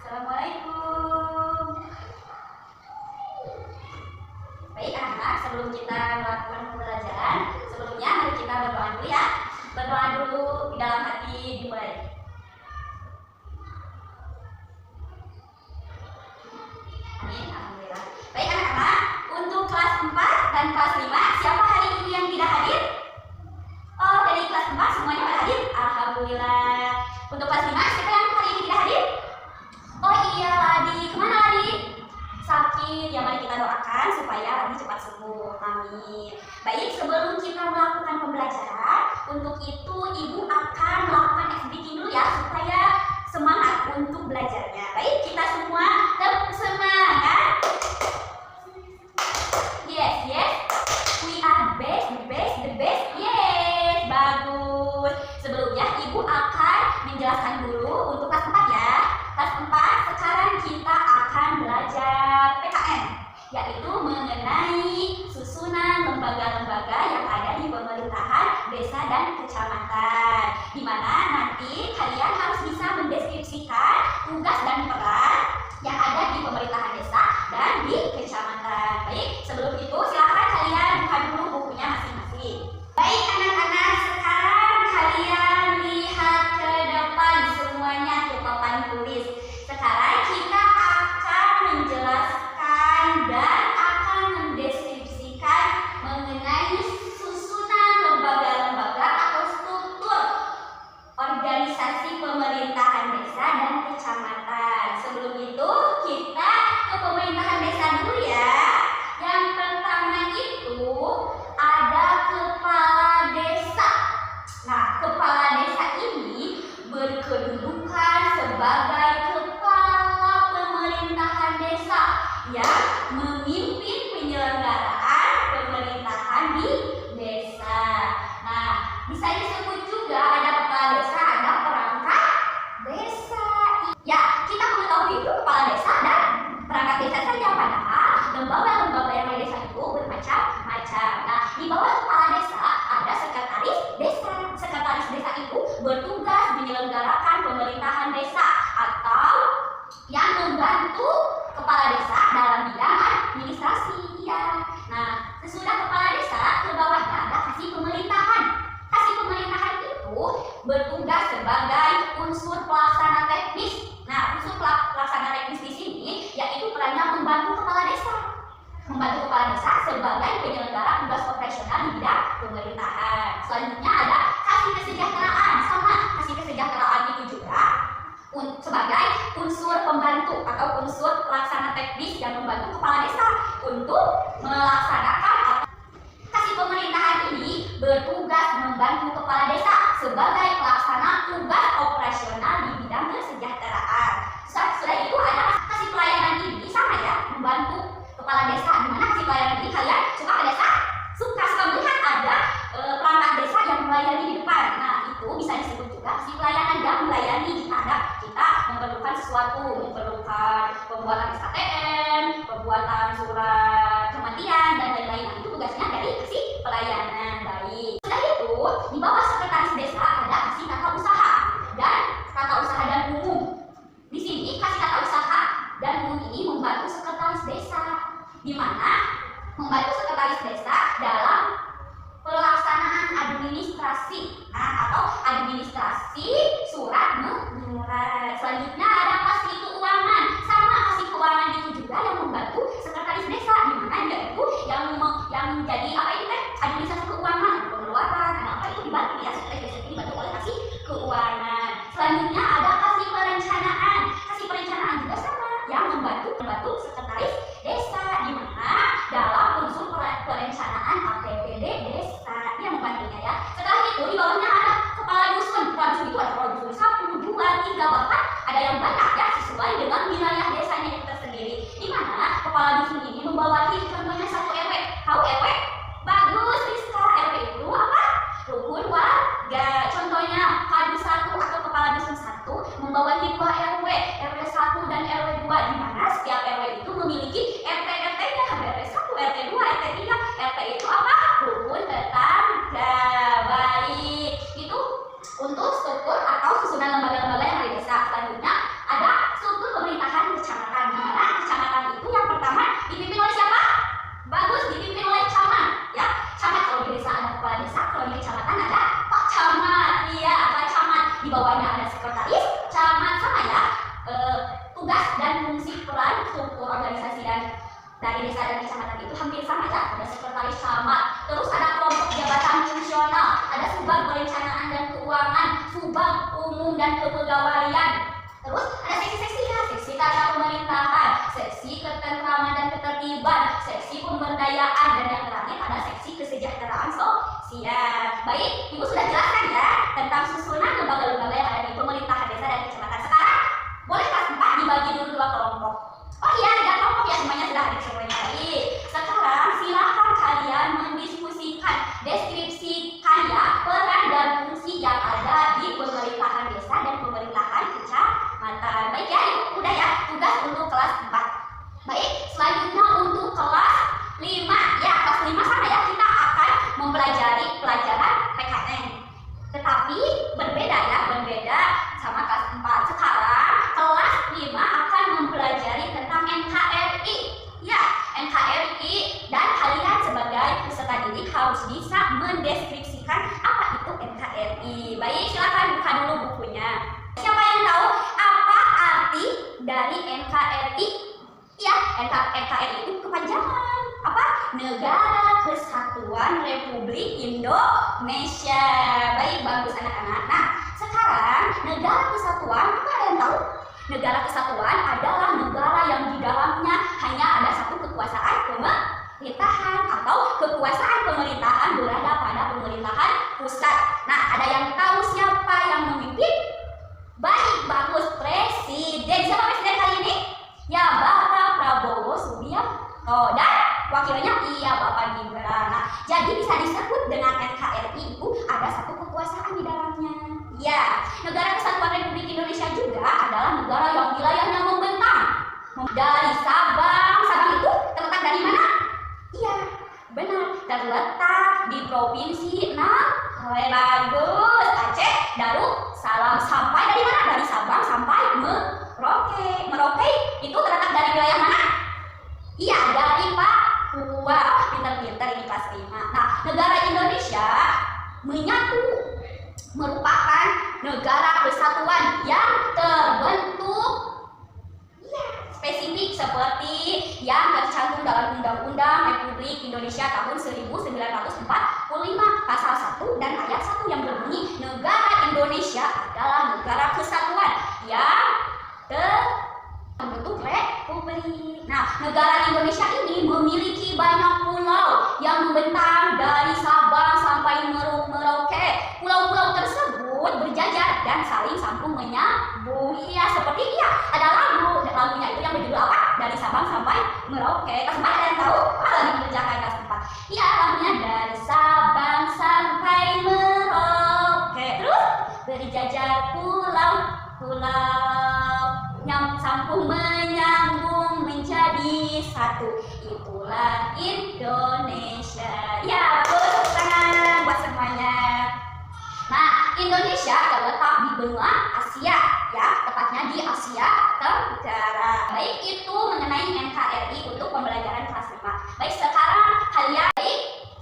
Assalamualaikum. Baik anak-anak, sebelum kita melakukan pembelajaran, sebelumnya mari kita berdoa dulu ya. Berdoa dulu di dalam hati, dimulai. Amin, alhamdulillah. Baik anak-anak, untuk kelas 4 dan kelas 5, siapa hari ini yang tidak hadir? Oh, dari kelas 4 semuanya pada hadir? Alhamdulillah. Untuk kelas 5, siapa yang hari ini tidak hadir? Oh iya, Ladi. Kemana Ladi? Sakit. Ya mari kita doakan supaya Ladi cepat sembuh. Amin. Baik, sebelum kita melakukan pembelajaran, untuk itu Ibu akan melakukan activity dulu ya, supaya semangat untuk belajarnya. Baik, kita semua tetap semangat. Yes, yes. We are best, the best, the best. Yes, bagus. Sebelumnya Ibu akan menjelaskan dulu untuk kelas 4 ya. Kelas 4, sekarang kita akan belajar PKN, yaitu mengenai susunan lembaga-lembaga yang ada di pemerintahan desa dan kecamatan, di mana nanti kalian harus bisa mendeskripsikan tugas dan peran yang ada di pemerintahan desa dan di kecamatan. Baik, sebelum itu silakan kalian buka dulu bukunya masing-masing. Baik anak-anak, sekarang kalian lihat ke depan semuanya ke papan tulis. Sekarang kita akan menjelaskan dan akan mendeskripsikan mengenai susunan lembaga-lembaga atau struktur organisasi pemerintahan desa dan kecamatan. Sebelum itu kita ke pemerintahan desa dulu ya. Yang pertama itu ada kepala desa. Nah, kepala desa ini berkedudukan sebagai kepala pemerintahan desa yang memimpin penyelenggaraan pemerintahan di desa. Nah, bisa disebut juga ada kepala desa, ada perangkat desa. Ya, kita mengetahui itu kepala desa dan perangkat desa saja, padahal lembaga-lembaga yang ada di desa itu bermacam-macam. Nah, di bawah kepala desa ada sekretaris desa. Sekretaris desa itu bertugas menyelenggarakan pemerintahan desa atau yang membantu kepala desa dalam bidang administrasi ya. Nah, sesudah kepala desa ke bawahnya ada kasih pemerintahan. Kasih pemerintahan itu bertugas sebagai unsur pelaksana teknis. Nah, unsur pelaksana teknis di sini yaitu perannya membantu kepala desa. Membantu kepala desa sebagai penyelenggara tugas operasional di bidang pemerintahan. Selanjutnya ada kasih kesejahteraan. Sama, kasih kesejahteraan itu juga sebagai unsur pembantu atau unsur pelaksana teknis yang membantu kepala desa untuk melaksanakan. Kasih pemerintahan ini bertugas membantu kepala desa sebagai pelaksana tugas operasional di bidang kesejahteraan. Setelah itu ada kasih pelayanan ini, sama ya, membantu kepala desa. Dimana kasih pelayanan ini kalian suka ke desa? Suka melihat ada perangkat desa yang melayani di depan. Nah, itu bisa disebut juga kasih pelayanan yang melayani jika ada kita memerlukan sesuatu, memerlukan pembuatan SKTM, pembuatan surat kematian dan lain-lain. Nah, itu tugasnya dari kasih pelayanan. Baik. Setelah itu di bawah sekretaris desa ada kasih tata usaha dan tata usaha dan umum. Di sini kasih tata usaha dan umum ini membantu sekretaris desa, di mana membantu sekretaris desa dalam pelaksanaan administrasi, atau administrasi surat menyurat. Selanjutnya ada kasih keuangan. Sama, kasih keuangan itu juga yang membantu sekretaris desa, di mana dia itu yang jadi apa itu administrasi keuangan, pengeluaran, apa itu dibantu ya, sekretaris desa ini dibantu oleh kasih keuangan. Selanjutnya ada kasih perencanaan. Kasih perencanaan juga sama, yang membantu sekretaris desa, di mana dalam unsur perencanaan APBD desa yang membantunya ya. Setelah itu di bawahnya ada kepala dusun. Kepala dusun itu ada kepala dusun 1, 2, 3, bahkan ada yang banyak fungsi peran struktur organisasi dari desa dan kecamatan itu hampir sama ya. Ada sekretaris camat, terus ada kelompok jabatan fungsional, ada subag perencanaan dan keuangan, subag umum dan kepegawaian, terus ada seksi-seksi ya, seksi tata pemerintahan, seksi ketentraman dan ketertiban, seksi pemberdayaan, dan yang terakhir ada seksi kesejahteraan sosial. Baik, Ibu sudah jelaskan ya tentang susunan lembaga-lembaga yang ada di pemerintahan desa dan kecamatan. Sekarang boleh kelas 4 dibagi dulu 2 kelompok. Oh iya, 3 kelompok ya, semuanya sudah ada semuanya. Baik, sekarang silahkan kalian mendiskusikan, deskripsikan ya peran dan fungsi yang ada di pemerintahan desa dan pemerintahan kecamatan. Baik ya, Ibu udah ya tugas untuk kelas 4. Baik, selanjutnya untuk kelas 5 ya, kelas 5 sama ya, kita akan mempelajari pelajaran PKN. Tetapi berbeda ya, berbeda sama kelas 4. Sekarang kelas 5 akan mempelajari tentang NKRI. Ya, NKRI, dan kalian sebagai peserta didik harus bisa mendeskripsikan apa itu NKRI. Baik, silakan buka dulu bukunya. Siapa yang tahu apa arti dari NKRI? Ya, NKRI itu kepanjangan apa? Negara Kesatuan Republik Indonesia. Baik, bagus anak-anak. Nah, sekarang negara kesatuan, apa yang tahu? Negara kesatuan adalah negara yang di dalamnya hanya ada satu kekuasaan pemerintahan atau kekuasaan pemerintahan berada pada pemerintahan pusat. Nah, ada yang tahu siapa yang memimpin? Baik, bagus, presiden. Siapa presiden kali ini? Ya, Bapak Prabowo Subianto, dan wakilnya iya Bapak Gibran. Nah, jadi bisa disebut dengan NKRI itu ada satu kekuasaan di dalamnya. Ya, negara kesatuan Republik Indonesia juga adalah negara yang wilayahnya membentang dari Sabang. Sabang itu terletak dari mana? Iya, benar, terletak di provinsi bagus, Aceh, Darussalam. Sampai dari mana? Dari Sabang sampai Merauke. Merauke itu terletak dari wilayah mana? Iya, dari Papua. Pintar-pintar ini kelas 5. Nah, negara Indonesia menyatu merupakan negara kesatuan yang terbentuk ya, spesifik seperti yang tercantum dalam Undang-Undang Republik Indonesia tahun 1945 pasal 1 dan ayat 1 yang berbunyi negara Indonesia adalah negara kesatuan yang terbentuk republik. Nah, negara Indonesia ini memiliki banyak pulau yang membentang dari Sabang sampai Merauke. Pulau-pulau tersebut berjajar dan saling sambung menyambung. Iya, seperti iya, ada lagunya itu yang berjudul apa? Dari Sabang sampai Merauke. Kelas 4 ada yang tahu? Lagi mengerjakan kelas 4. Iya, lagunya dari Sabang sampai Merauke. Terus berjajar pulau-pulau yang sambung menyambung menjadi satu. Itulah Indonesia. Ya, bagus, tepuk tangan buat semuanya. Nah, Indonesia terletak di benua Asia, ya, tepatnya di Asia Tenggara. Baik, itu mengenai NKRI untuk pembelajaran kelas 5. Baik, sekarang kalian,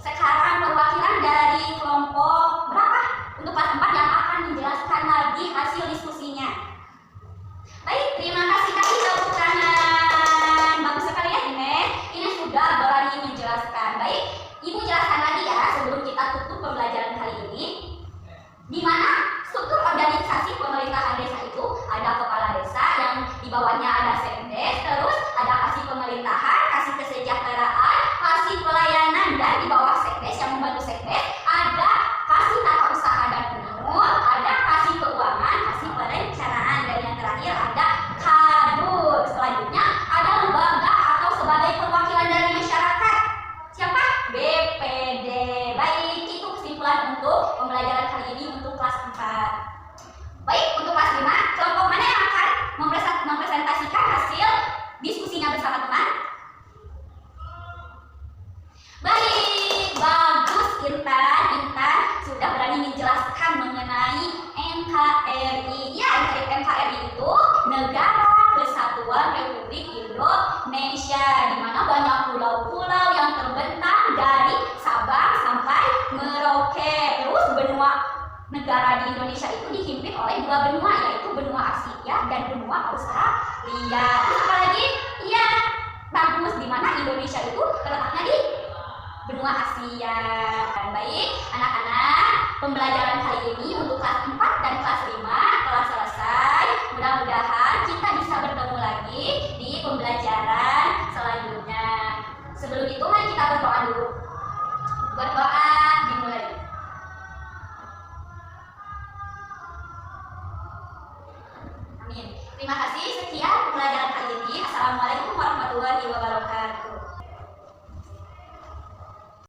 sekarang perwakilan dari kelompok berapa? Untuk kelas 4 yang akan menjelaskan lagi hasil diskusinya. Baik, terima kasih kali tepuk tangan. Bagus sekali ya ini sudah berani menjelaskan. Baik, Ibu jelaskan lagi ya sebelum kita tutup pembelajaran kali ini. Di mana struktur organisasi pemerintahan desa itu ada kepala desa yang di bawahnya ada sekdes, terus ada kasih pemerintahan, kasih kesejahteraan, kasih pelayanan, dan di bawah sekdes yang membantu sekdes ada kasih tata usaha dan umum, ada kasih keuangan, kasih perencanaan, dan yang terakhir ada kadur. Selanjutnya ada lembaga atau sebagai perwakilan dari masyarakat. Siapa? BPD. Baik, itu kesimpulan untuk pembelajaran kali ini untuk kelas 4. Baik, untuk kelas 5, kelompok mana yang akan mempresentasikan hasil diskusinya bersama teman? Baik, bagus Intan sudah berani menjelaskan mengenai NKRI. Ya, NKRI itu Negara Kesatuan Republik Indonesia, di mana banyak pulau-pulau yang terbentang dari Sabang sampai Merauke. Terus benua negara di Indonesia itu dihimpit oleh 2 benua, yaitu benua Asia dan benua Australia. Terus apa lagi? Iya, bagus. Di mana Indonesia itu terletaknya di benua Asia. Baik, anak-anak, pembelajaran kali ini untuk kelas 4 dan kelas 5